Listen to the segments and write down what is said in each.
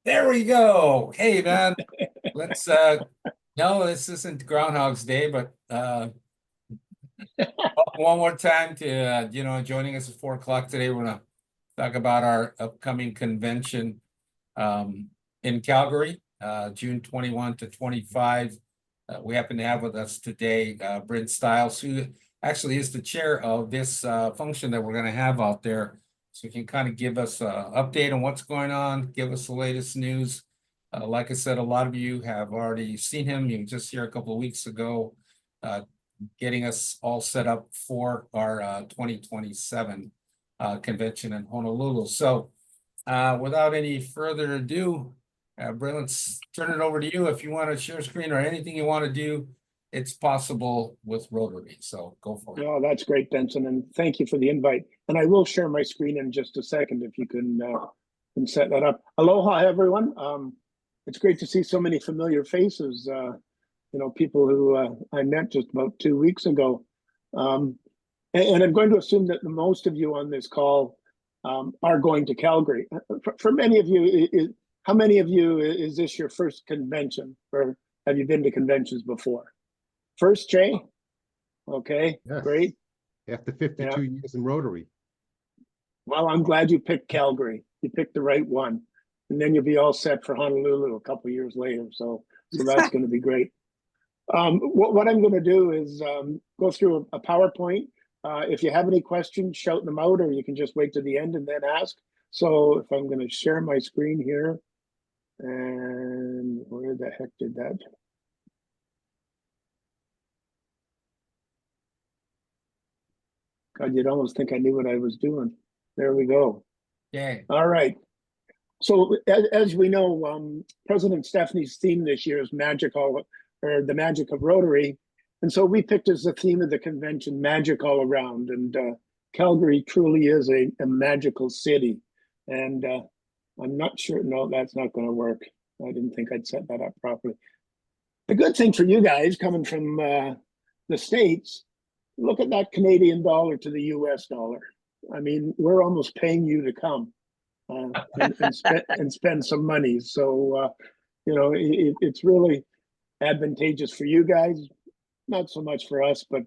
There we go. Hey man, let's no, this isn't Groundhog's Day, but one more time to joining us at 4 o'clock today. We're gonna talk about our upcoming convention in Calgary, June 21 to 25. We happen to have with us today Brent Stiles, who actually is the chair of this function that we're gonna have out there. So you can kind of give us an update on what's going on, give us the latest news. Like I said, a lot of you have already seen him. You were just here a couple of weeks ago, getting us all set up for our 2027 convention in Honolulu. So without any further ado, Brent, let's turn it over to you. If you want to share screen or anything you want to do, it's possible with Rotary. So go for it. Oh, that's great, Benson, and thank you for the invite. And I will share my screen in just a second if you can set that up. Aloha, everyone. It's great to see so many familiar faces. People who I met just about 2 weeks ago. And I'm going to assume that the most of you on this call are going to Calgary. For many of you, how many of you is this your first convention, or have you been to conventions before? First, Jay? Okay, Yes. great. After 52 years in Rotary. Well, I'm glad you picked Calgary. You picked the right one. And then you'll be all set for Honolulu a couple of years later. So that's going to be great. What I'm going to do is go through a PowerPoint. If you have any questions, shout them out, or you can just wait to the end and then ask. So if I'm going to share my screen here, and where the heck did that? God, you'd almost think I knew what I was doing. There we go. Yeah. All right. So as we know, President Stephanie's theme this year is magic or the magic of Rotary. And so we picked as the theme of the convention, magic all around. And Calgary truly is a magical city. And I'm not sure, no, that's not going to work. I didn't think I'd set that up properly. The good thing for you guys coming from the States, look at that Canadian dollar to the US dollar. I mean, we're almost paying you to come and spend some money. So, it's really advantageous for you guys, not so much for us, but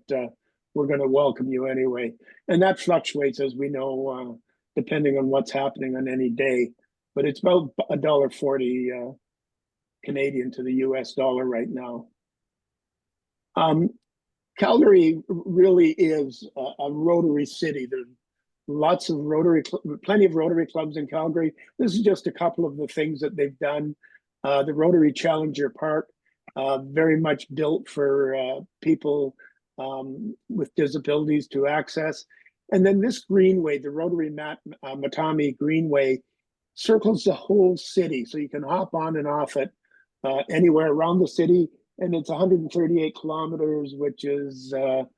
we're going to welcome you anyway. And that fluctuates, as we know, depending on what's happening on any day. But it's about $1.40 Canadian to the US dollar right now. Calgary really is a Rotary city. There's lots of plenty of Rotary clubs in Calgary. This is just a couple of the things that they've done. The Rotary Challenger Park, very much built for people with disabilities to access. And then this greenway, the Rotary Matami Greenway, circles the whole city. So you can hop on and off it anywhere around the city. And it's 138 kilometers, which is, I'm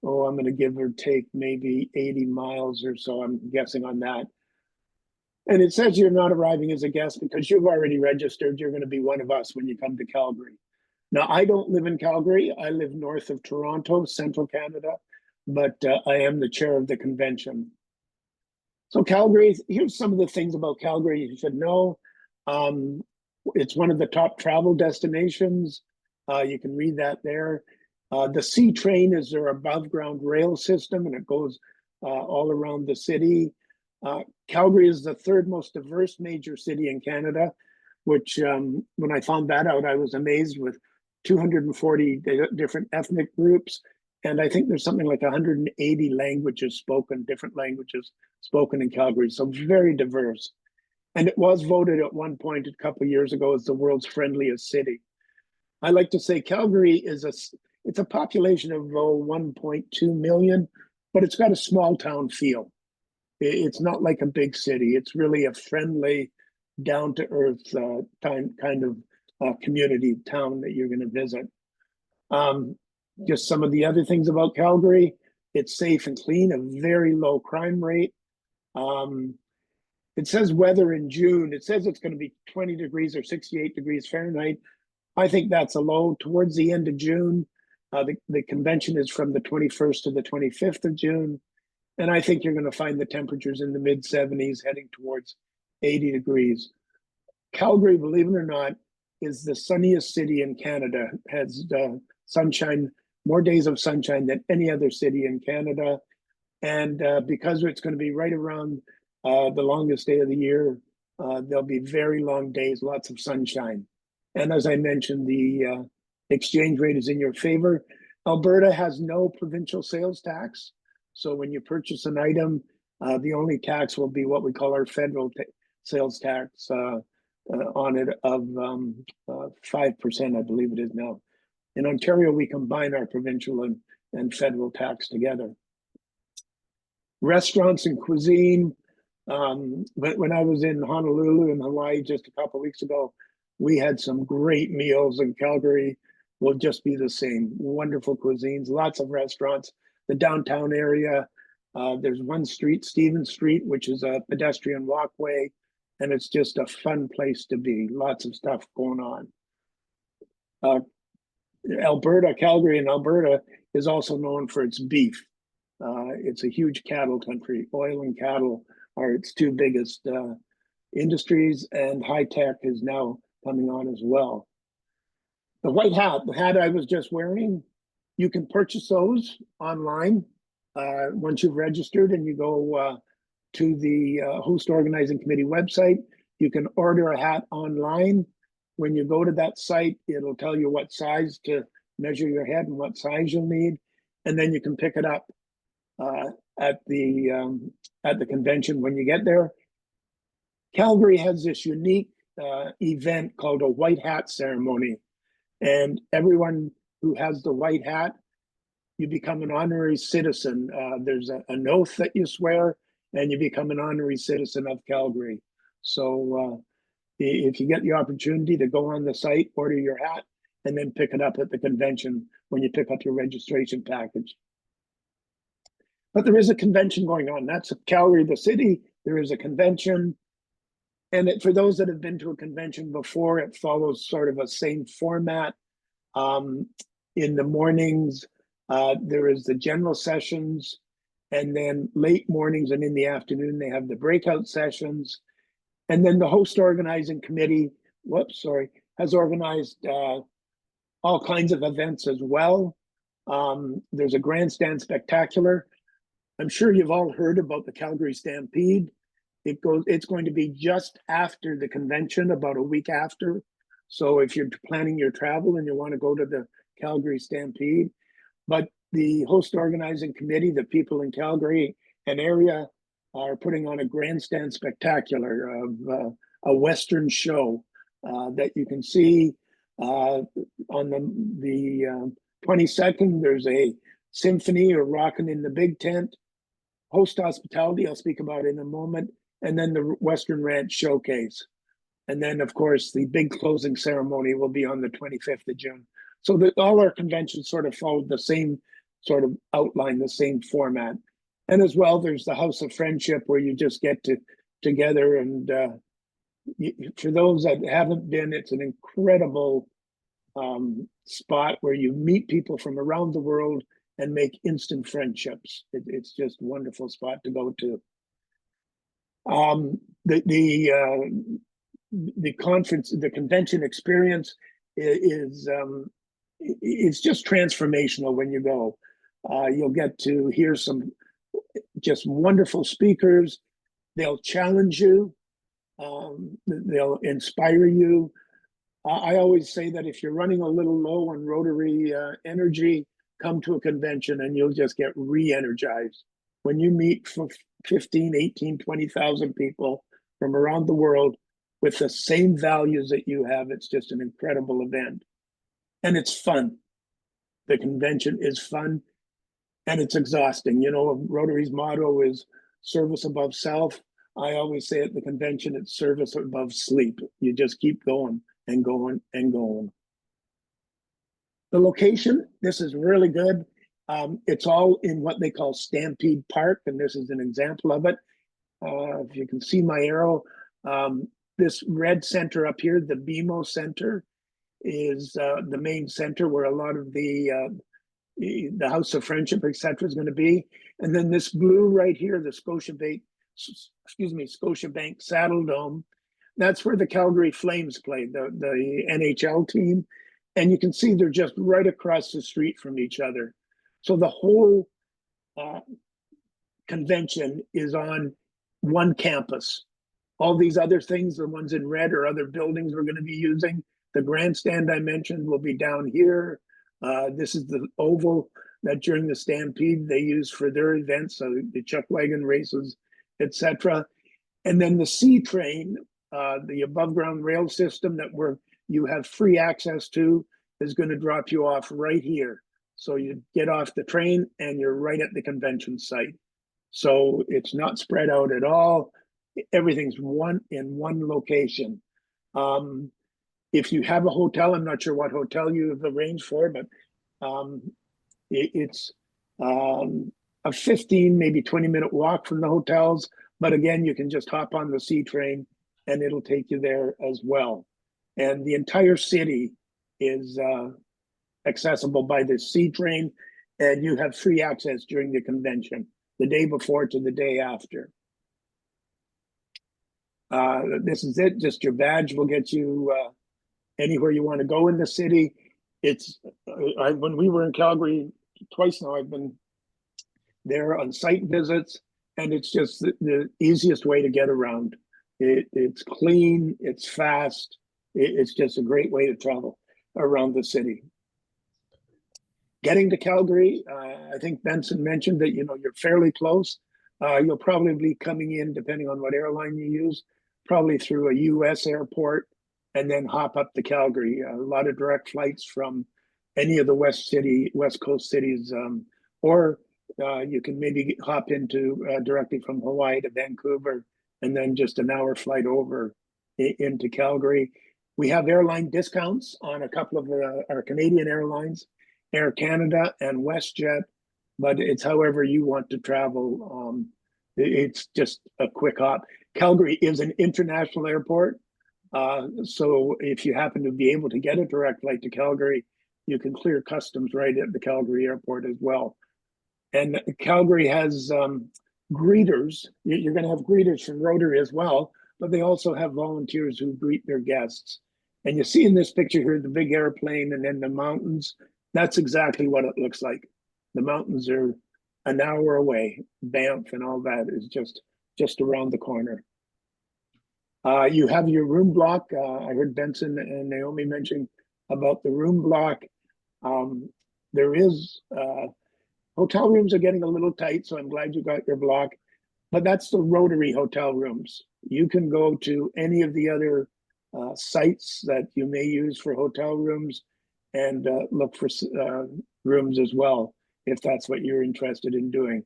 going to give or take maybe 80 miles or so, I'm guessing on that. And it says you're not arriving as a guest because you've already registered. You're going to be one of us when you come to Calgary. Now, I don't live in Calgary. I live north of Toronto, central Canada, but I am the chair of the convention. So Calgary, here's some of the things about Calgary you should know. It's one of the top travel destinations. You can read that there. The C train is their above ground rail system, and it goes all around the city. Calgary is the third most diverse major city in Canada, which when I found that out, I was amazed, with 240 different ethnic groups. And I think there's something like 180 languages spoken, different languages spoken in Calgary. So very diverse. And it was voted at one point a couple of years ago as the world's friendliest city. I like to say Calgary is it's a population of 1.2 million, but it's got a small town feel. It's not like a big city. It's really a friendly, down to earth kind of community town that you're going to visit. Just some of the other things about Calgary: it's safe and clean, a very low crime rate. It says weather in June. It says it's going to be 20 degrees or 68 degrees Fahrenheit. I think that's a low. Towards the end of June, the convention is from the 21st to the 25th of June. And I think you're going to find the temperatures in the mid 70s heading towards 80 degrees. Calgary, believe it or not, is the sunniest city in Canada, has sunshine, more days of sunshine than any other city in Canada. And because it's going to be right around the longest day of the year, there'll be very long days, lots of sunshine. And as I mentioned, the exchange rate is in your favor. Alberta has no provincial sales tax. So when you purchase an item, the only tax will be what we call our federal sales tax on it of 5%, I believe it is now. In Ontario, we combine our provincial and federal tax together. Restaurants and cuisine. When I was in Honolulu in Hawaii just a couple of weeks ago, we had some great meals. In Calgary will just be the same. Wonderful cuisines, lots of restaurants. The downtown area, there's one street, Stevens Street, which is a pedestrian walkway, and it's just a fun place to be. Lots of stuff going on. Alberta, Calgary and Alberta is also known for its beef. It's a huge cattle country. Oil and cattle are its two biggest industries, and high tech is now coming on as well. The white hat, the hat I was just wearing, you can purchase those online once you've registered and you go to the host organizing committee website. You can order a hat online. When you go to that site, it'll tell you what size to measure your head and what size you'll need, and then you can pick it up at the convention when you get there. Calgary has this unique event called a white hat ceremony, and everyone who has the white hat, you become an honorary citizen. There's an oath that you swear, and you become an honorary citizen of Calgary. So if you get the opportunity to go on the site, order your hat, and then pick it up at the convention when you pick up your registration package. But there is a convention going on. That's Calgary, the city. There is a convention. And for those that have been to a convention before, it follows sort of a same format. In the mornings, there is the general sessions, and then late mornings and in the afternoon, they have the breakout sessions. And then the host organizing committee, has organized all kinds of events as well. There's a grandstand spectacular. I'm sure you've all heard about the Calgary Stampede. It's going to be just after the convention, about a week after. So if you're planning your travel and you want to go to the Calgary Stampede, but the host organizing committee, the people in Calgary and area, are putting on a grandstand spectacular of a Western show that you can see on the 22nd. There's a symphony or rocking in the big tent. Host hospitality, I'll speak about in a moment, and then the Western Ranch Showcase. And then, of course, the big closing ceremony will be on the 25th of June. So that all our conventions sort of followed the same sort of outline, the same format. And as well, there's the House of Friendship, where you just get together. And for those that haven't been, it's an incredible spot where you meet people from around the world and make instant friendships. It's just a wonderful spot to go to. The conference, the convention experience is it's just transformational when you go. You'll get to hear some just wonderful speakers. They'll challenge you. They'll inspire you. I always say that if you're running a little low on Rotary energy, come to a convention and you'll just get re-energized. When you meet 15, 18, 20,000 people from around the world with the same values that you have, it's just an incredible event. And it's fun. The convention is fun and it's exhausting. You know, Rotary's motto is service above self. I always say at the convention, it's service above sleep. You just keep going and going and going. The location, this is really good. It's all in what they call Stampede Park, and this is an example of it. If you can see my arrow, this red center up here, the BMO Center, is the main center where a lot of the House of Friendship, etc., is going to be. And then this blue right here, the Scotiabank Saddle Dome, that's where the Calgary Flames played, the NHL team. And you can see they're just right across the street from each other. So the whole convention is on one campus. All these other things, the ones in red, or other buildings we're going to be using. The grandstand I mentioned will be down here. This is the oval that during the Stampede they use for their events, so the chuck wagon races, etc. And then the C train, the above ground rail system that you have free access to, is going to drop you off right here. So you get off the train and you're right at the convention site. So it's not spread out at all. Everything's in one location. If you have a hotel, I'm not sure what hotel you have arranged for, but it's a 15, maybe 20-minute walk from the hotels. But again, you can just hop on the C train and it'll take you there as well. And the entire city is accessible by the C train, and you have free access during the convention, the day before to the day after. This is it, just your badge will get you anywhere you want to go in the city. It's when we were in Calgary twice now, I've been there on site visits, and it's just the easiest way to get around. It's clean, it's fast, it's just a great way to travel around the city. Getting to Calgary, I think Benson mentioned that you're fairly close. You'll probably be coming in, depending on what airline you use, probably through a U.S. airport, and then hop up to Calgary. A lot of direct flights from any of the West Coast cities, or you can maybe hop into directly from Hawaii to Vancouver, and then just an hour flight over into Calgary. We have airline discounts on a couple of our Canadian airlines, Air Canada and WestJet, but it's however you want to travel. It's just a quick hop. Calgary is an international airport, so if you happen to be able to get a direct flight to Calgary, you can clear customs right at the Calgary airport as well. And Calgary has greeters. You're going to have greeters from Rotary as well, but they also have volunteers who greet their guests. And you see in this picture here, the big airplane and then the mountains. That's exactly what it looks like. The mountains are an hour away. Banff and all that is just around the corner. You have your room block. I heard Benson and Naomi mention about the room block. There is hotel rooms are getting a little tight, so I'm glad you got your block. But that's the Rotary hotel rooms. You can go to any of the other sites that you may use for hotel rooms and look for rooms as well, if that's what you're interested in doing.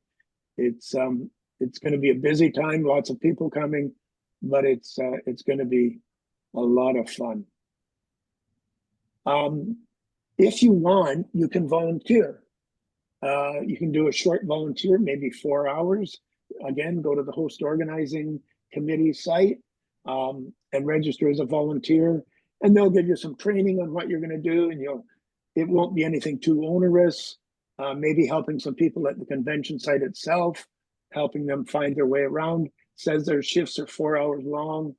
It's going to be a busy time, lots of people coming, but it's going to be a lot of fun. If you want, you can volunteer. You can do a short volunteer, maybe 4 hours. Again, go to the host organizing committee site and register as a volunteer, and they'll give you some training on what you're going to do, and it won't be anything too onerous. Maybe helping some people at the convention site itself, helping them find their way around. It says their shifts are 4 hours long,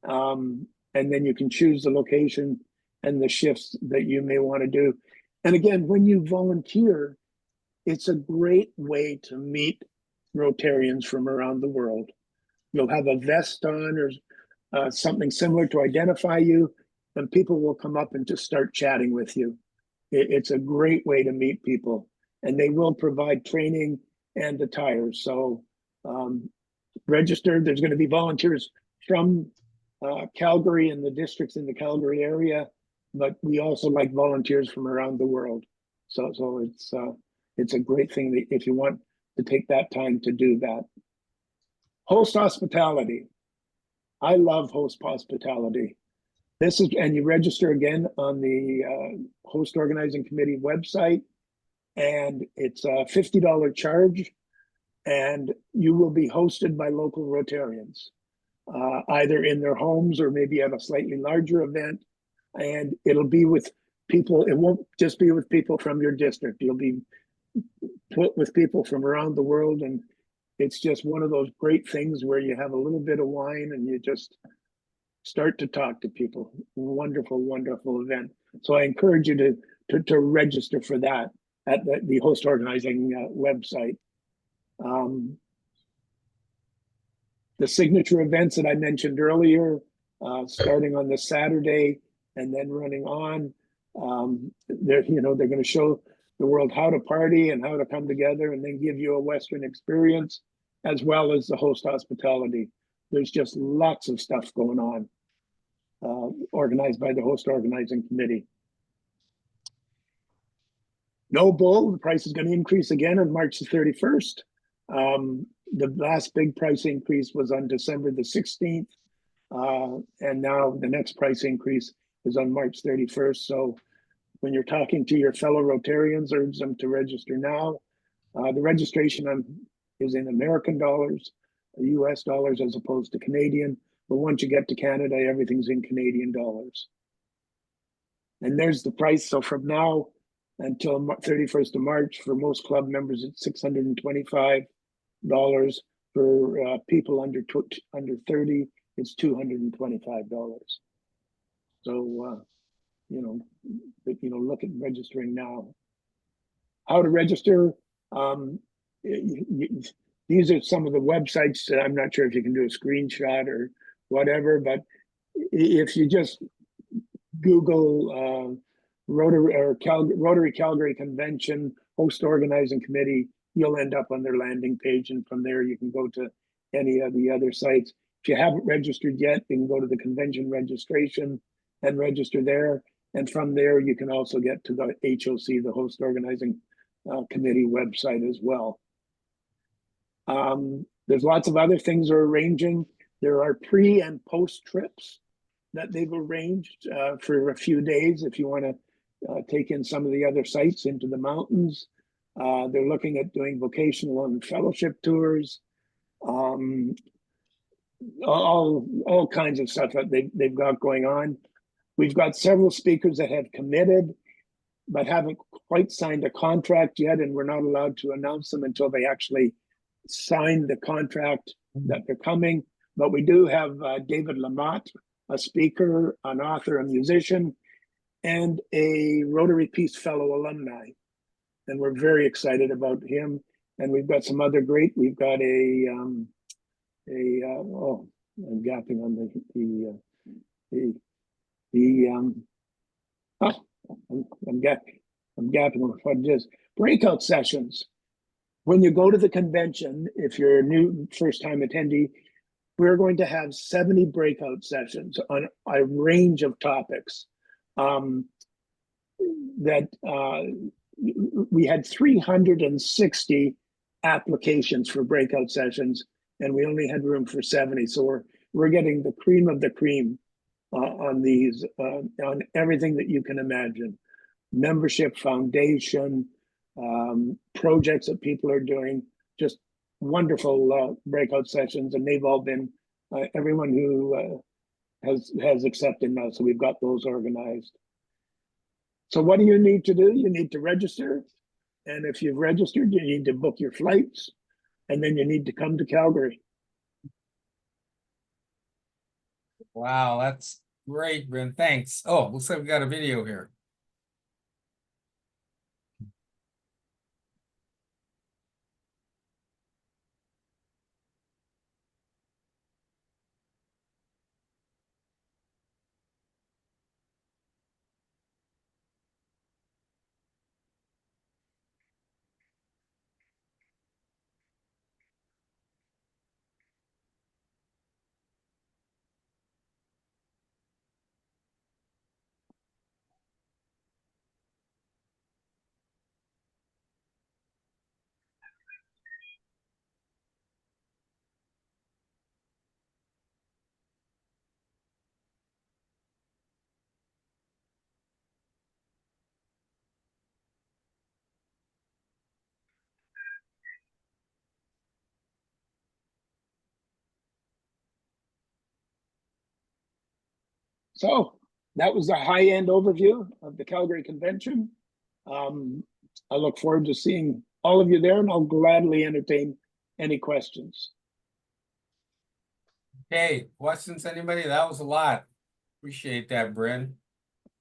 and then you can choose the location and the shifts that you may want to do. And again, when you volunteer, it's a great way to meet Rotarians from around the world. You'll have a vest on or something similar to identify you, and people will come up and just start chatting with you. It's a great way to meet people, and they will provide training and attire. So register. There's going to be volunteers from Calgary and the districts in the Calgary area, but we also like volunteers from around the world. So it's a great thing that if you want to take that time to do that. Host hospitality. I love host hospitality. And you register again on the host organizing committee website, and it's a $50 charge, and you will be hosted by local Rotarians, either in their homes or maybe at a slightly larger event. And it'll be with people, it won't just be with people from your district. You'll be put with people from around the world, and it's just one of those great things where you have a little bit of wine and you just start to talk to people. Wonderful, wonderful event. So I encourage you to register for that at the host organizing website. The signature events that I mentioned earlier, starting on the Saturday and then running on. They're going to show the world how to party and how to come together, and then give you a Western experience, as well as the host hospitality. There's just lots of stuff going on, organized by the host organizing committee. No bull, the price is going to increase again on March the 31st. The last big price increase was on December the 16th. And now the next price increase is on March 31st. So when you're talking to your fellow Rotarians, urge them to register now. The registration is in American dollars, US dollars, as opposed to Canadian. But once you get to Canada, everything's in Canadian dollars. And there's the price. So from now until 31st of March, for most club members, it's $625. For people under 30, it's $225. So look at registering now. How to register? These are some of the websites. I'm not sure if you can do a screenshot or whatever, but if you just Google Rotary Calgary Convention Host Organizing Committee, you'll end up on their landing page, and from there you can go to any of the other sites. If you haven't registered yet, you can go to the convention registration and register there, and from there you can also get to the HOC, the Host Organizing Committee website as well. There's lots of other things they're arranging. There are pre and post trips that they've arranged for a few days if you want to take in some of the other sites into the mountains. They're looking at doing vocational and fellowship tours, all kinds of stuff that they've got going on. We've got several speakers that have committed but haven't quite signed a contract yet, and we're not allowed to announce them until they actually sign the contract that they're coming. But we do have David Lamotte, a speaker, an author, a musician, and a Rotary Peace Fellow alumni. And we're very excited about him. And we've got some other great, we've got I'm gapping on I'm gapping on what it is. Breakout sessions. When you go to the convention, if you're a new first-time attendee, we're going to have 70 breakout sessions on a range of topics. We had 360 applications for breakout sessions, and we only had room for 70. So we're getting the cream of the cream on these, on everything that you can imagine. Membership, foundation, projects that people are doing, just wonderful breakout sessions, and they've all been everyone who has accepted now. So we've got those organized. So what do you need to do? You need to register, and if you've registered, you need to book your flights, and then you need to come to Calgary. Wow, that's great, Bryn. Thanks. Oh, looks like we got a video here. So that was a high-end overview of the Calgary Convention. I look forward to seeing all of you there, and I'll gladly entertain any questions. Okay, questions, anybody? That was a lot. Appreciate that, Bryn.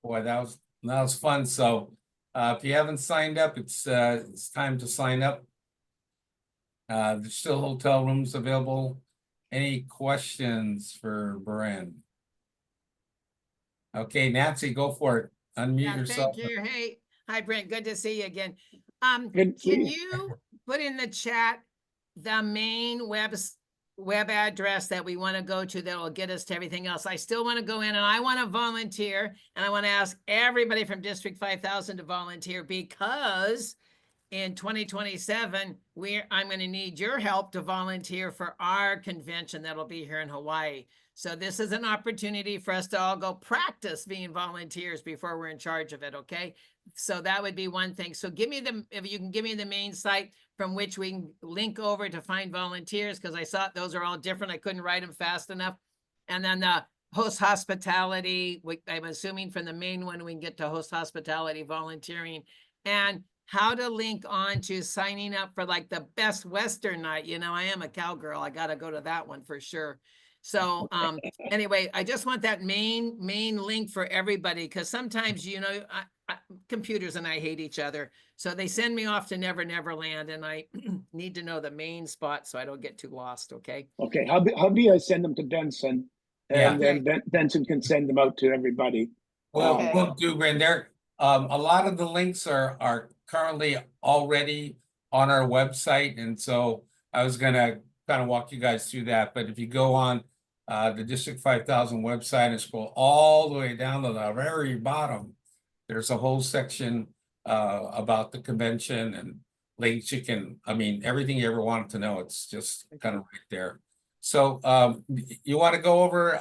Boy, that was fun. So if you haven't signed up, it's time to sign up. There's still hotel rooms available. Any questions for Bryn? Okay, Nancy, go for it. Unmute Yeah, yourself. thank you. Hey, hi Brent, good to see you again. Good to see Can you. you put in the chat the main web address that we want to go to that will get us to everything else? I still want to go in and I want to volunteer, and I want to ask everybody from District 5000 to volunteer, because in 2027, I'm going to need your help to volunteer for our convention that'll be here in Hawaii. So this is an opportunity for us to all go practice being volunteers before we're in charge of it, okay? So that would be one thing. So if you can give me the main site from which we can link over to find volunteers, because I saw those are all different. I couldn't write them fast enough. And then the host hospitality, I'm assuming from the main one, we can get to host hospitality volunteering, and how to link on to signing up for like the Best Western night. You know, I am a cowgirl. I got to go to that one for sure. So anyway, I just want that main link for everybody, because sometimes, you know, computers and I hate each other. So they send me off to Never Land, and I need to know the main spot so I don't get too lost, okay? Okay, how do I send them to Benson? And Yeah. then Benson can send them out to everybody. Well, Okay. we'll do, Bryn. There, a lot of the links are currently already on our website, and so I was gonna kind of walk you guys through that. But if you go on the District 5000 website and scroll all the way down to the very bottom, there's a whole section about the convention and links. You can, I mean, everything you ever wanted to know, it's just kind of right there. So you want to go over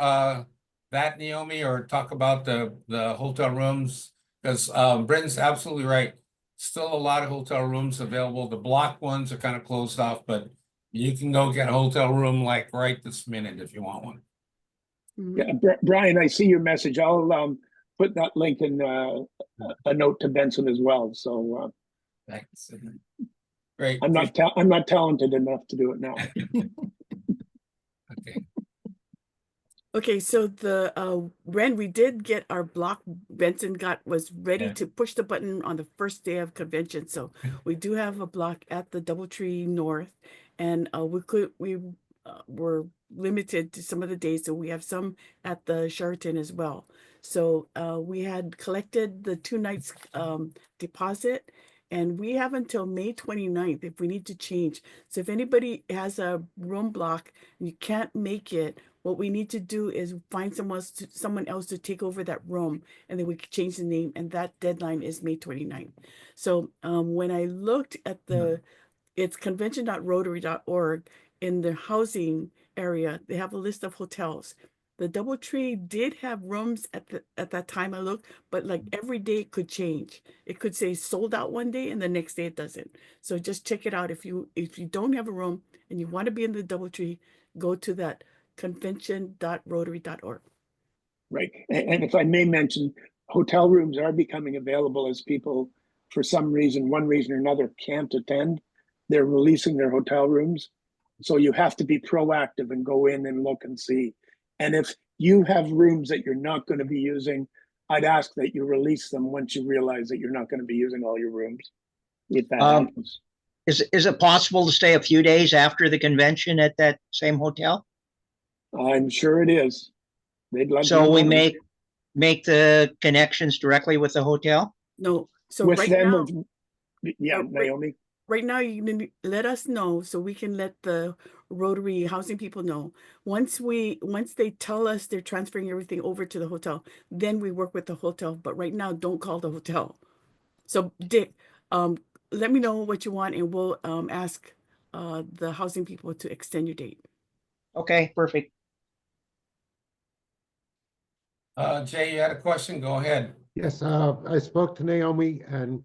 that, Naomi, or talk about the hotel rooms? Because Brendan's absolutely right. Still a lot of hotel rooms available. The block ones are kind of closed off, but you can go get a hotel room like right this minute if you want one. Yeah, Brian, I see your message. I'll put that link in a note to Benson as well. So Thanks. Great. I'm not talented enough to do it now. Okay. Okay, so the Ren, we did get our block. Benson was ready Yeah. to push the button on the first day of convention. So we do have a block at the DoubleTree North, and we were limited to some of the days, so we have some at the Sheraton as well. So we had collected the 2 nights deposit, and we have until May 29th if we need to change. So if anybody has a room block and you can't make it, what we need to do is find someone else to take over that room, and then we can change the name, and that deadline is May 29th. So when I looked at it's convention.rotary.org, in the housing area, they have a list of hotels. The DoubleTree did have rooms at that time I looked, but like every day it could change. It could say sold out one day and the next day it doesn't. So just check it out. If you don't have a room and you want to be in the DoubleTree, go to that convention.rotary.org. Right. And if I may mention, hotel rooms are becoming available as people, for some reason, one reason or another, can't attend. They're releasing their hotel rooms. So you have to be proactive and go in and look and see. And if you have rooms that you're not going to be using, I'd ask that you release them once you realize that you're not going to be using all your rooms, if that happens. Is it possible to stay a few days after the convention at that same hotel? I'm sure it is. They'd like So we know make the connections directly with the hotel? No. So with right them. now, Yeah, right- Naomi. right now you need to let us know so we can let the Rotary housing people know. Once they tell us they're transferring everything over to the hotel, then we work with the hotel. But right now, don't call the hotel. So Dick, let me know what you want, and we'll ask the housing people to extend your date. Okay, perfect. Jay, you had a question? Go ahead. Yes, I spoke to Naomi and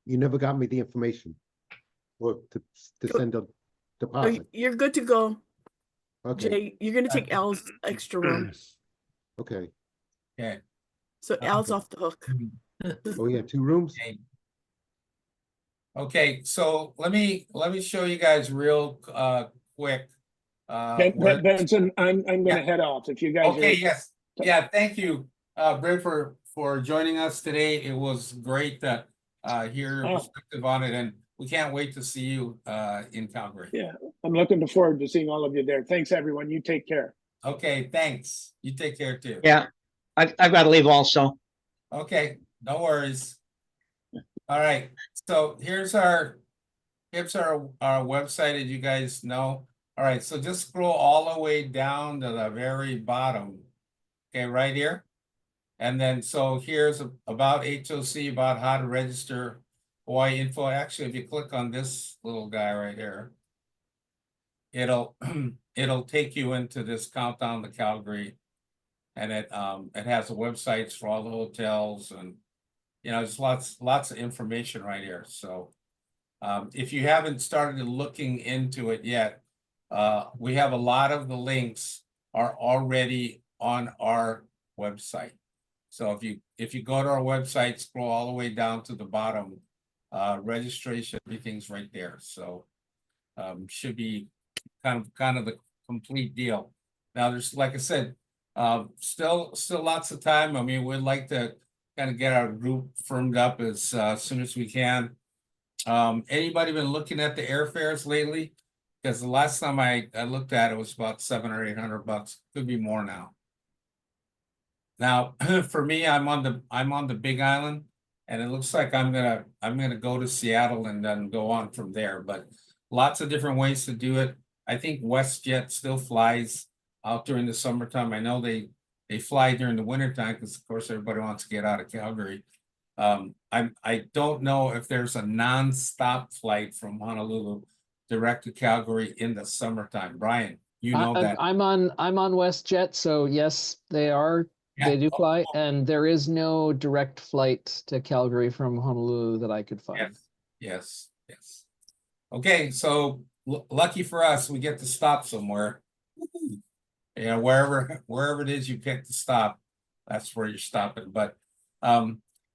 you never got me the information or to send a Oh, deposit. you're good to go. Okay, Jay, you're gonna take Al's extra room. okay. Okay. So Al's off the hook. Oh, yeah, 2 rooms? Okay. Okay, so let me show you guys real quick. Where, Benson, I'm gonna Yeah. head off if you guys okay, are. yes, yeah, thank you, Brent, for joining us today. It was great to hear your Oh. perspective on it, and we can't wait to see you in Calgary. Yeah, I'm looking forward to seeing all of you there. Thanks, everyone. You take care. Okay, thanks. You take care too. Yeah, I've got to leave also. Okay, no worries. All right, so here's our website, as you guys know. All right, so just scroll all the way down to the very bottom. Okay, right here. And then, so here's about HOC, about how to register Hawaii info. Actually, if you click on this little guy right here, it'll it'll take you into this countdown to Calgary. And it has the websites for all the hotels, and there's lots of information right here. So if you haven't started looking into it yet, we have a lot of the links are already on our website. So if you go to our website, scroll all the way down to the bottom, registration, everything's right there. So should be kind of the complete deal. Now there's, like I said, still lots of time. I mean, we'd like to kind of get our group firmed up as soon as we can. Anybody been looking at the airfares lately? Because the last time I looked at it was about $700 or $800. Could be more now. Now, for me, I'm on the Big Island, and it looks like I'm gonna go to Seattle and then go on from there. But lots of different ways to do it. I think WestJet still flies out during the summertime. I know they fly during the wintertime because of course everybody wants to get out of Calgary. I don't know if there's a non-stop flight from Honolulu direct to Calgary in the summertime. Brian, you know that. I'm on WestJet, so yes, they Yeah. do Oh, fly, cool. and there is no direct flight to Calgary from Honolulu that I could find. Yes. Okay, so lucky for us, we get to stop somewhere. Yeah, wherever it is you pick to stop, that's where you're stopping. But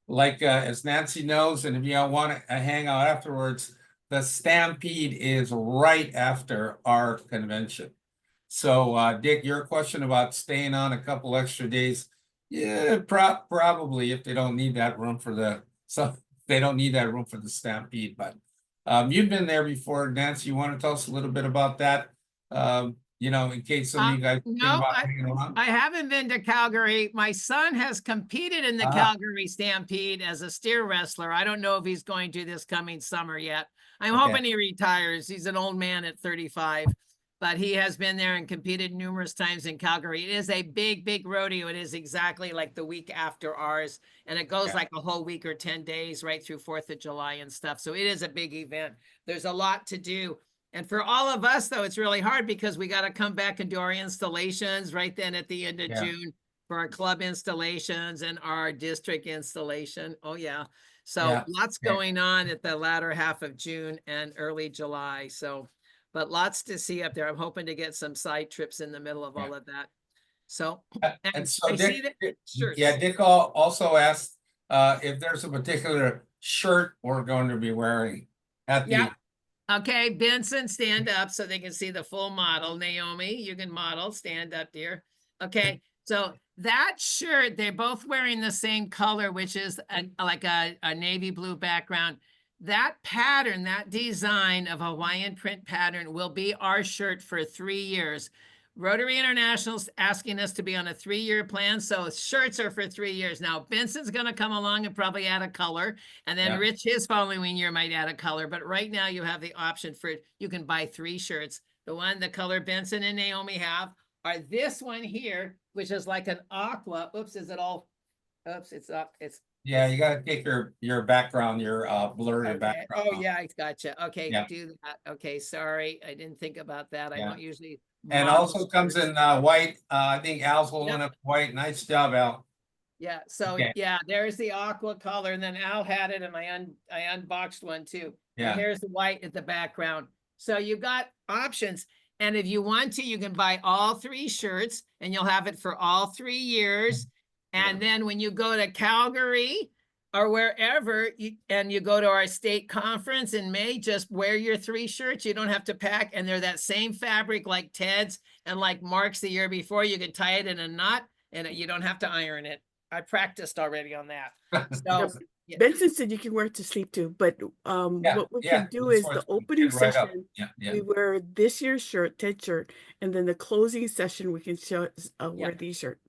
like as Nancy knows, and if you want to hang out afterwards, the Stampede is right after our convention. So Dick, your question about staying on a couple extra days, yeah, probably if they don't need that room for the Stampede. But you've been there before, Nancy. You want to tell us a little bit about that? In case some of you guys think No, about hanging around. I haven't been to Calgary. My son has competed in the Calgary Stampede as a steer wrestler. I don't know if he's going to this coming summer yet. I'm hoping he retires. He's an old man at 35, but he has been there and competed numerous times in Calgary. It is a big rodeo. It is exactly like the week after ours, and it goes like a whole week or 10 days right through 4th of July and stuff. So it is a big event. There's a lot to do. And for all of us, though, it's really hard because we got to come back and do our installations right then at the end of June for our club installations and our district installation. Oh, yeah. So lots going on at the latter half of June and early July. So, but lots to see up there. I'm hoping to get some side trips in the middle of all of that. So, and so I Dick, see that. Sure. Dick also asked if there's a particular shirt we're going to be wearing at the. Okay, Benson, stand up so they can see the full model. Naomi, you can model. Stand up, dear. Okay, so that shirt, they're both wearing the same color, which is like a navy blue background. That pattern, that design of Hawaiian print pattern will be our shirt for 3 years. Rotary International's asking us to be on a 3-year plan, so shirts are for 3 years. Now, Benson's going to come along and probably add a color, and then Rich, his following year, might add a color. But right now, you have the option for, you can buy 3 shirts. The color Benson and Naomi have are this one here, which is like an aqua. Oops, is it all? Oops, it's up. Yeah, you got to take your background, your blurry background. Oh, yeah, I gotcha. Okay, do that. Okay, sorry, I didn't think about that. I don't usually. And also comes in white. I think Al's holding up white. Nice job, Al. Yeah, so there's the aqua color, and then Al had it, and I unboxed one too. Yeah, and here's the white at the background. So you've got options, and if you want to, you can buy all 3 shirts, and you'll have it for all 3 years. And then when you go to Calgary, or wherever, and you go to our state conference in May, just wear your 3 shirts. You don't have to pack, and they're that same fabric like Ted's and like Mark's the year before. You can tie it in a knot, and you don't have to iron it. I practiced already on that. So yeah. Benson said you can wear it to sleep too, but Yeah, what we yeah, can do that's is what the it's gonna opening get right up. session, Yeah, yeah. we wear this year's shirt, Ted shirt, and then the closing session, we can show wear these shirt.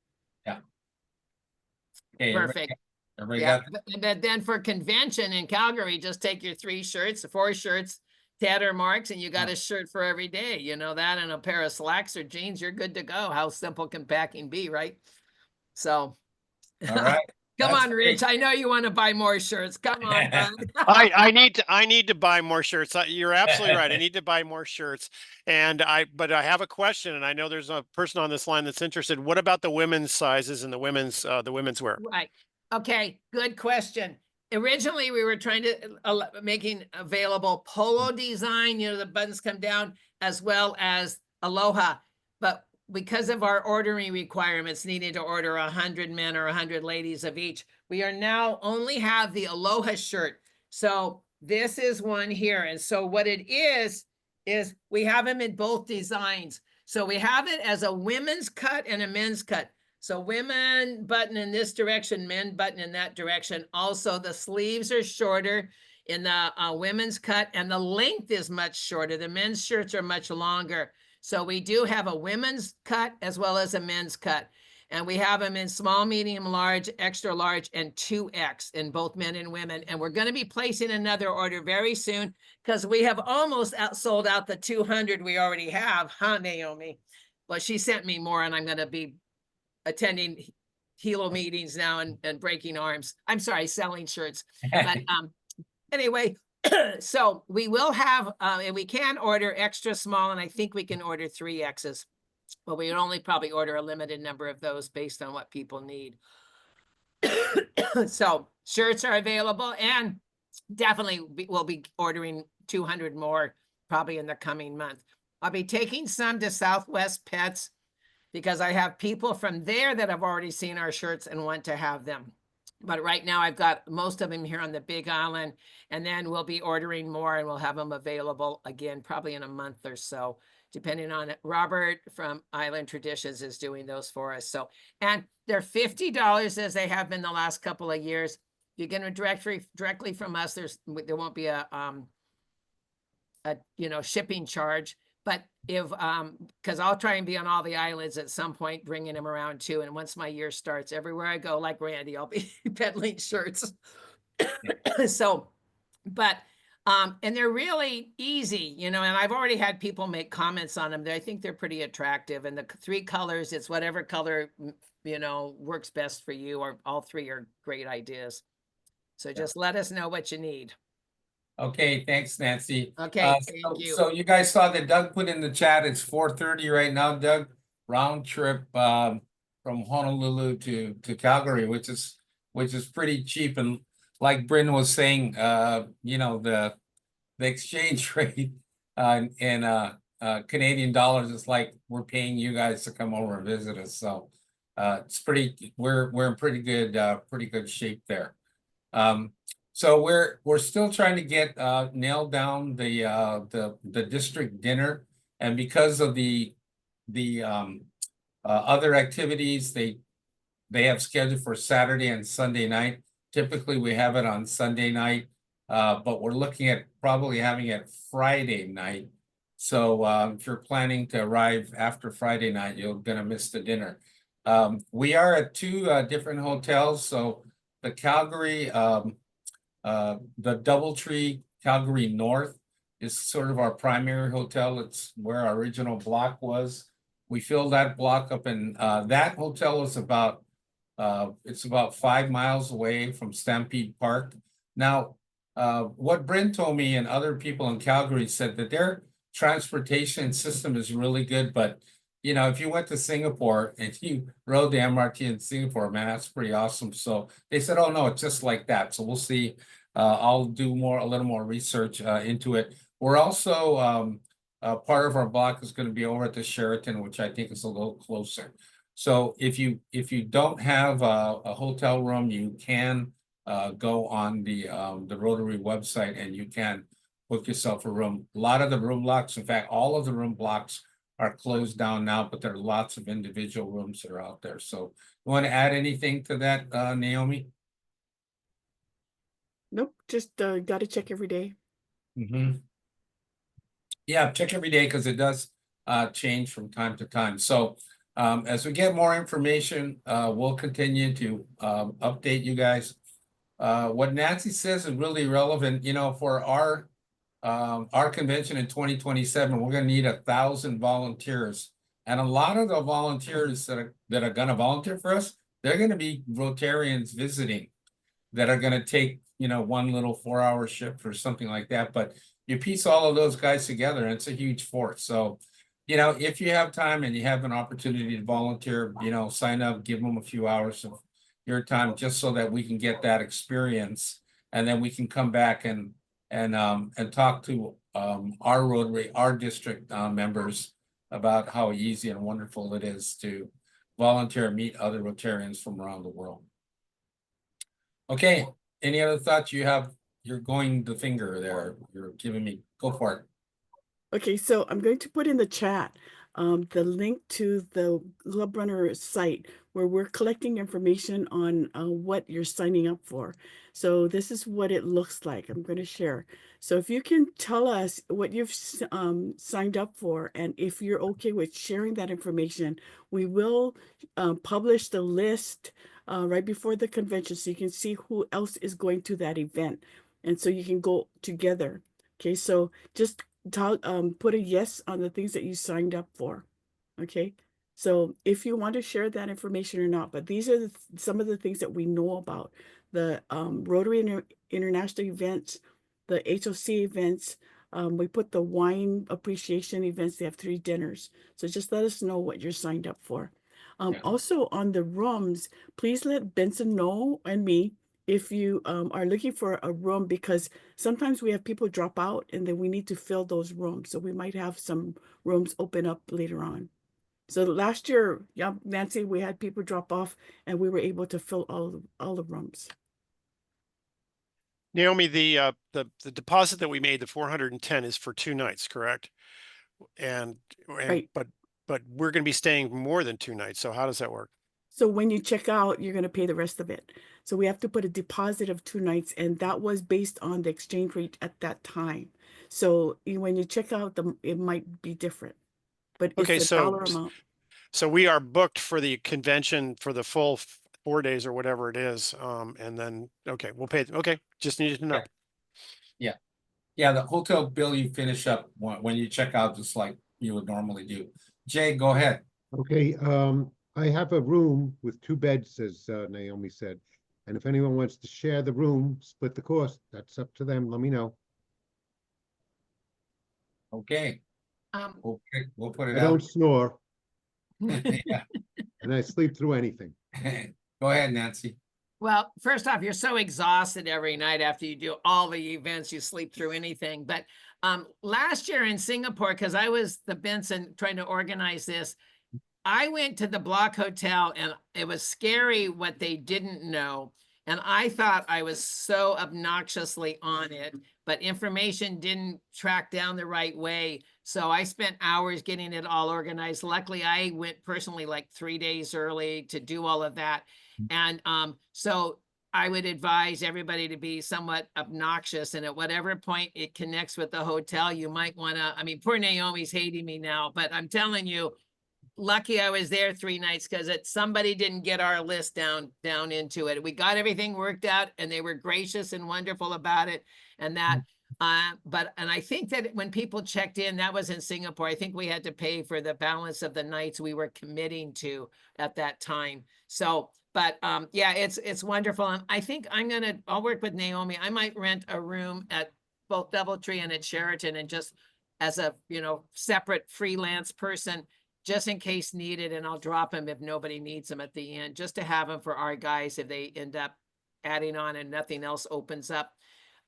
Okay, Perfect. everybody Yeah, got but then for convention in Calgary, just take your 3 shirts, 4 shirts, Ted or Mark's, and you got a shirt for every day. You know that, and a pair of slacks or jeans, you're good to go. How simple can packing be, right? So, all right. come That's on, Rich. great. I know you want to buy more shirts. Come on, bud. I need to buy more shirts. You're absolutely right. I need to buy more shirts. But I have a question, and I know there's a person on this line that's interested. What about the women's sizes and the women's wear? Right. Okay, good question. Originally, we were trying to making available polo design, you know, the buttons come down, as well as Aloha. But because of our ordering requirements, needing to order 100 men or 100 ladies of each, we are now only have the Aloha shirt. So this is one here. And so what it is we have them in both designs. So we have it as a women's cut and a men's cut. So women button in this direction, men button in that direction. Also, the sleeves are shorter in the women's cut, and the length is much shorter. The men's shirts are much longer. So we do have a women's cut as well as a men's cut. And we have them in small, medium, large, extra large, and 2X in both men and women. And we're going to be placing another order very soon because we have almost sold out the 200 we already have, huh, Naomi? Well, she sent me more, and I'm going to be attending Hilo meetings now and breaking arms. I'm sorry, selling shirts. But anyway, so we will have, and we can order extra small, and I think we can order 3Xs. But we would only probably order a limited number of those based on what people need. So shirts are available, and definitely we'll be ordering 200 more probably in the coming month. I'll be taking some to Southwest Pets because I have people from there that have already seen our shirts and want to have them. But right now I've got most of them here on the Big Island, and then we'll be ordering more and we'll have them available again, probably in a month or so, depending on it. Robert from Island Traditions is doing those for us. So, and they're $50 as they have been the last couple of years. You're going to directly from us. There won't be a shipping charge. But if, because I'll try and be on all the islands at some point, bringing them around too. And once my year starts, everywhere I go, like Randy, I'll be peddling shirts. So, but, and they're really easy, and I've already had people make comments on them. I think they're pretty attractive. And the 3 colors, it's whatever color, works best for you, or all 3 are great ideas. So just let us know what you need. Okay, thanks, Nancy. Okay, thank you. So you guys saw that Doug put in the chat. It's 4:30 right now, Doug. Round trip from Honolulu to Calgary, which is pretty cheap. And like Bryn was saying, the exchange rate in Canadian dollars is like we're paying you guys to come over and visit us. So it's we're in pretty good shape there. So we're still trying to get nailed down the district dinner, and because of the other activities they have scheduled for Saturday and Sunday night. Typically we have it on Sunday night, but we're looking at probably having it Friday night. So if you're planning to arrive after Friday night, you're gonna miss the dinner. We are at 2 different hotels. So the Calgary. The DoubleTree Calgary North is sort of our primary hotel. It's where our original block was. We filled that block up, and that hotel is about 5 miles away from Stampede Park. Now, what Brent told me and other people in Calgary said that their transportation system is really good, but if you went to Singapore and you rode the MRT in Singapore, man, that's pretty awesome. So they said, oh no, it's just like that. So we'll see. I'll do a little more research into it. We're also, part of our block is going to be over at the Sheraton, which I think is a little closer. So if you don't have a hotel room, you can go on the Rotary website and you can book yourself a room. A lot of the room blocks, in fact, all of the room blocks are closed down now, but there are lots of individual rooms that are out there. So you want to add anything to that, Naomi? Nope, just got to check every day. Mm-hmm. Yeah, check every day because it does change from time to time. So as we get more information, we'll continue to update you guys. What Nancy says is really relevant, you know, for our convention in 2027, we're gonna need 1,000 volunteers. And a lot of the volunteers that are gonna volunteer for us, they're gonna be Rotarians visiting that are gonna take, you know, one little 4-hour shift or something like that. But you piece all of those guys together, and it's a huge force. So, you know, if you have time and you have an opportunity to volunteer, you know, sign up, give them a few hours of your time just so that we can get that experience, and then we can come back and talk to our Rotary, our district members about how easy and wonderful it is to volunteer and meet other Rotarians from around the world. Okay, any other thoughts you have? You're going the finger there. You're giving me, go for it. Okay, so I'm going to put in the chat the link to the Club Runner site where we're collecting information on what you're signing up for. So this is what it looks like. I'm going to share. So if you can tell us what you've signed up for, and if you're okay with sharing that information, we will publish the list right before the convention so you can see who else is going to that event. And so you can go together. Okay, so just put a yes on the things that you signed up for. Okay, so if you want to share that information or not, but these are some of the things that we know about the Rotary International events, the HOC events. We put the wine appreciation events. They have 3 dinners. So just let us know what you're signed up for. Yeah. Also on the rooms, please let Benson know and me if you are looking for a room, because sometimes we have people drop out and then we need to fill those rooms. So we might have some rooms open up later on. So last year, yeah, Nancy, we had people drop off and we were able to fill all the rooms. Naomi, the deposit that we made, the 410, is for 2 nights, correct? And Right. but we're going to be staying more than 2 nights. So how does that work? So when you check out, you're going to pay the rest of it. So we have to put a deposit of 2 nights, and that was based on the exchange rate at that time. So when you check out, it might be different, but Okay, it's a dollar amount. So we are booked for the convention for the full 4 days or whatever it is. And then, okay, we'll pay. Okay, just needed to know. Yeah, the hotel bill you finish up when you check out, just like you would normally do. Jay, go ahead. Okay, I have a room with 2 beds, as Naomi said. And if anyone wants to share the room, split the cost, that's up to them. Let me know. Okay, we'll put it I don't out. snore Yeah. and I sleep through anything. Go ahead, Nancy. Well, first off, you're so exhausted every night after you do all the events, you sleep through anything. But last year in Singapore, because I was the Benson trying to organize this, I went to the Block Hotel and it was scary what they didn't know. And I thought I was so obnoxiously on it, but information didn't track down the right way. So I spent hours getting it all organized. Luckily, I went personally like 3 days early to do all of that. And so I would advise everybody to be somewhat obnoxious. And at whatever point it connects with the hotel, you might want to, I mean, poor Naomi's hating me now, but I'm telling you, lucky I was there 3 nights because somebody didn't get our list down into it. We got everything worked out and they were gracious and wonderful about it. And that, and I think that when people checked in, that was in Singapore. I think we had to pay for the balance of the nights we were committing to at that time. So, but yeah, it's wonderful. And I think I'll work with Naomi. I might rent a room at both DoubleTree and at Sheraton, and just as a, separate freelance person, just in case needed, and I'll drop them if nobody needs them at the end, just to have them for our guys if they end up adding on and nothing else opens up.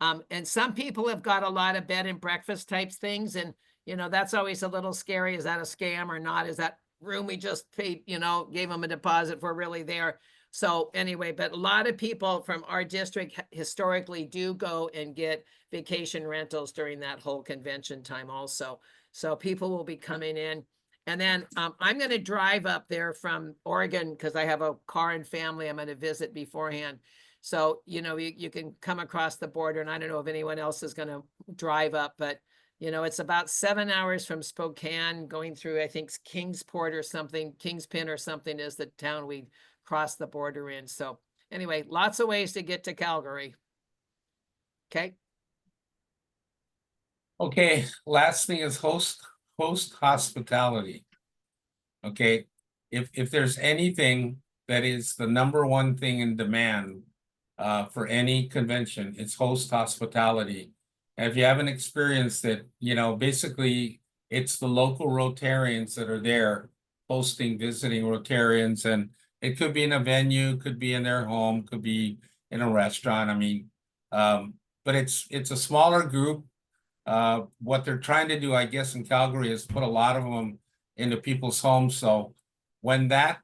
And some people have got a lot of bed and breakfast types things, and that's always a little scary. Is that a scam or not? Is that room we just paid, gave them a deposit for really there. So anyway, but a lot of people from our district historically do go and get vacation rentals during that whole convention time also. So people will be coming in. And then I'm going to drive up there from Oregon because I have a car and family I'm going to visit beforehand. So, you can come across the border, and I don't know if anyone else is going to drive up, but it's about 7 hours from Spokane going through, I think, Kingsport or something, Kingspin or something is the town we cross the border in. So anyway, lots of ways to get to Calgary. Okay. Okay, last thing is host hospitality. Okay, if there's anything that is the number one thing in demand for any convention, it's host hospitality. And if you haven't experienced it, basically it's the local Rotarians that are there hosting visiting Rotarians, and it could be in a venue, could be in their home, could be in a restaurant. I mean, but it's a smaller group. What they're trying to do, I guess, in Calgary is put a lot of them into people's homes. So when that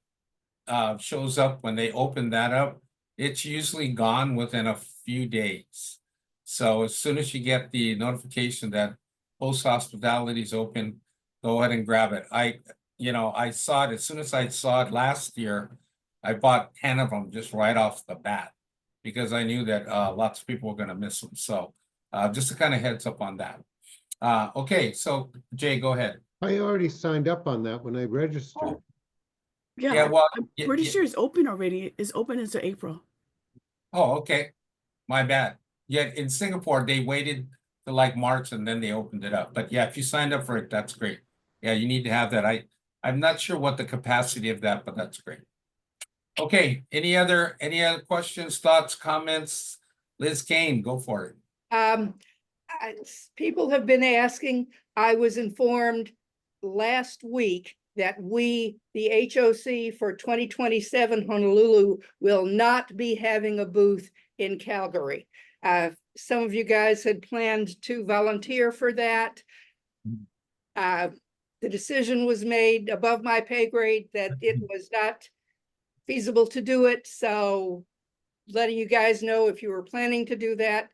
shows up, when they open that up, it's usually gone within a few days. So as soon as you get the notification that host hospitality is open, go ahead and grab it. I saw it as soon as I saw it last year. I bought 10 of them just right off the bat because I knew that lots of people were going to miss them. So just a kind of heads up on that. Okay, so Jay, go ahead. I already signed up on that when I registered. Yeah, Yeah, well, I'm pretty sure it's open already. It's open until April. Oh, okay. My bad. Yeah, in Singapore, they waited till like March and then they opened it up. But yeah, if you signed up for it, that's great. Yeah, you need to have that. I'm not sure what the capacity of that, but that's great. Okay, any other questions, thoughts, comments? Liz Kane, go for it. People have been asking. I was informed last week that the HOC for 2027 Honolulu will not be having a booth in Calgary. Some of you guys had planned to volunteer for that. The decision was made above my pay grade that it was not feasible to do it. So letting you guys know, if you were planning to do that,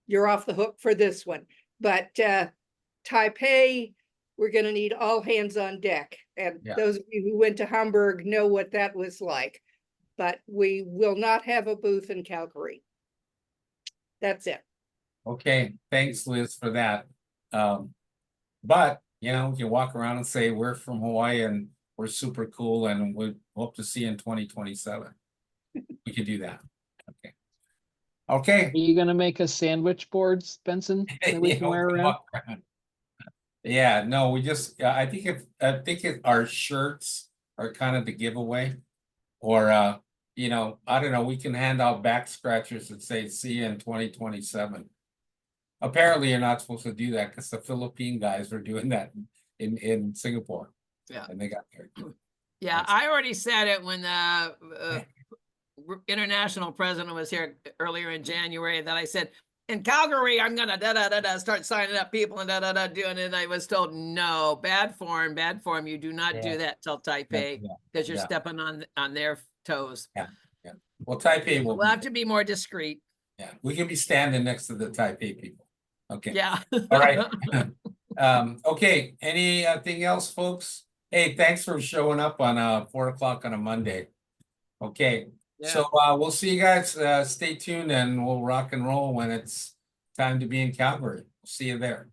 you're off the hook for this one. But Taipei, we're going to need all hands on deck. And those of you who went to Hamburg know what that was like. But we will not have a booth in Calgary. That's it. Okay, thanks, Liz, for that. But you can walk around and say we're from Hawaii and we're super cool and we hope to see you in 2027. We could do that. Okay. Okay. Are you gonna make us sandwich boards, Benson, that we can wear around? Yeah, no, we just I think our shirts are kind of the giveaway. Or I don't know, we can hand out back scratchers that say see you in 2027. Apparently you're not supposed to do that because the Philippine guys were doing that in Singapore. Yeah. And they got there. Yeah, I already said it when the international president was here earlier in January, that I said, in Calgary, I'm gonna start signing up people and doing it. And I was told, no, bad form. You do not do that till Taipei because you're stepping on their toes. Yeah. Well, Taipei will we'll have to be more discreet. Yeah, we can be standing next to the Taipei people. Okay. Yeah. All right. Okay. Anything else, folks? Hey, thanks for showing up on 4 o'clock on a Monday. Okay. Yeah. So we'll see you guys. Stay tuned and we'll rock and roll when it's time to be in Calgary. We'll see you there.